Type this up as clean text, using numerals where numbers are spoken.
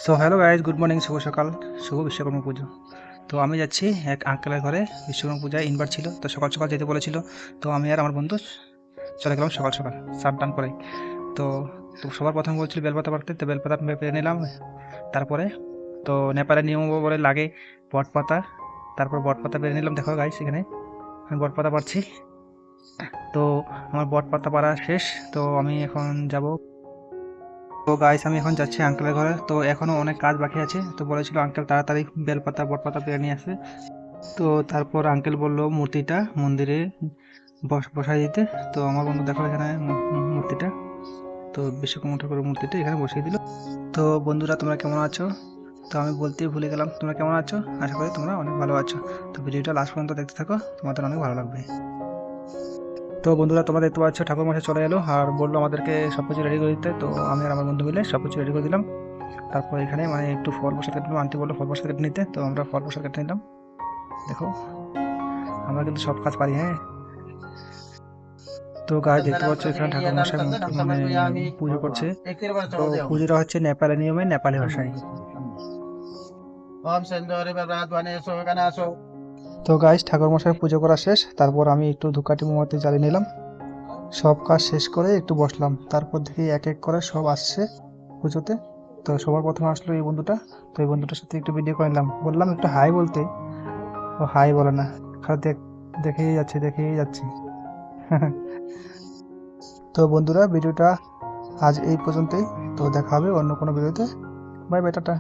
So hello guys, good morning, শুভ সকাল, শুভ বিশ্বকর্মা পুজো। তো আমি যাচ্ছি এক আঙ্কেলের ঘরে। বিশ্বকর্মা পূজায় ইনভাইট ছিল, তো সকাল সকাল যেতে বলেছিল। তো আমি আর আমার বন্ধু চলে গেলাম সকাল সকাল স্নান টান করে। তো তো সবার প্রথম বলছিল বেলপাতা পাড়তে, তো বেলপাতা পেরে নিলাম। তারপরে তো নেপালের নিয়ম বলে লাগে বটপাতা, তারপর বটপাতা পেরে নিলাম। দেখো গাইজ, এখানে আমি বটপাতা পারছি। তো আমার বটপাতা পাড়া শেষ। তো আমি এখন যাব। তো গাইস, আমি এখন যাচ্ছি আঙ্কেলের ঘরে। তো এখনো অনেক কাজ বাকি আছে। তো বলেছিল আঙ্কেল তাড়াতাড়ি বেলপাতা বটপাতা পেরে নিয়ে আসবে। তো তারপর আঙ্কেল বলল মূর্তিটা মন্দিরে বসাই দিতে। তো আমার বন্ধু দেখো এখানে মূর্তিটা, তো বিশ্বকর্মা ঠাকুরের মূর্তিটা এখানে বসিয়ে দিল। তো বন্ধুরা, তোমরা কেমন আছো? তো আমি বলতেই ভুলে গেলাম, তোমরা কেমন আছো? আশা করি তোমরা অনেক ভালো আছো। তো ভিডিওটা লাস্ট পর্যন্ত দেখতে থাকো, তোমাদের অনেক ভালো লাগবে। তো বন্ধুরা, তোমরা দেখতে পাচ্ছ ঠাকুর মশাই চলে এলো আর বললো আমাদেরকে সব কিছু রেডি করে দিতে। তো আমি আর আমার বন্ধু মিলে সব কিছু রেডি করে দিলাম। তারপর এখানে মানে একটু ফল প্রসাদ কেটে নিলাম, আনতে বললো ফল প্রসাদ কেটে নিতে। তো আমরা ফল প্রসাদ কেটে নিলাম। দেখো, আমরা কিন্তু সব কাজ পারি, হ্যাঁ। তো গাছ দেখতে পাচ্ছ এখানে ঠাকুর মশাই মানে পুজো করছে। তো পুজোটা হচ্ছে নেপালি নিয়মে, নেপালি ভাষায়। তো গাছ ঠাকুর মশাই পুজো করা শেষ। তারপর আমি একটু ধূপকাঠি মোমবাতি জ্বালিয়ে নিলাম। সব কাজ শেষ করে একটু বসলাম। তারপর দেখি এক এক করে সব আসছে পুজোতে। তো সবার প্রথমে আসলো এই বন্ধুটা। তো এই বন্ধুটার সাথে একটু ভিডিও করে নিলাম, বললাম একটু হাই বলতে। ও হাই বলে না, খালি দেখেই যাচ্ছে দেখেই যাচ্ছে। তো বন্ধুরা, ভিডিওটা আজ এই পর্যন্তই। তো দেখা হবে অন্য কোনো ভিডিওতে। Bye bye, tata.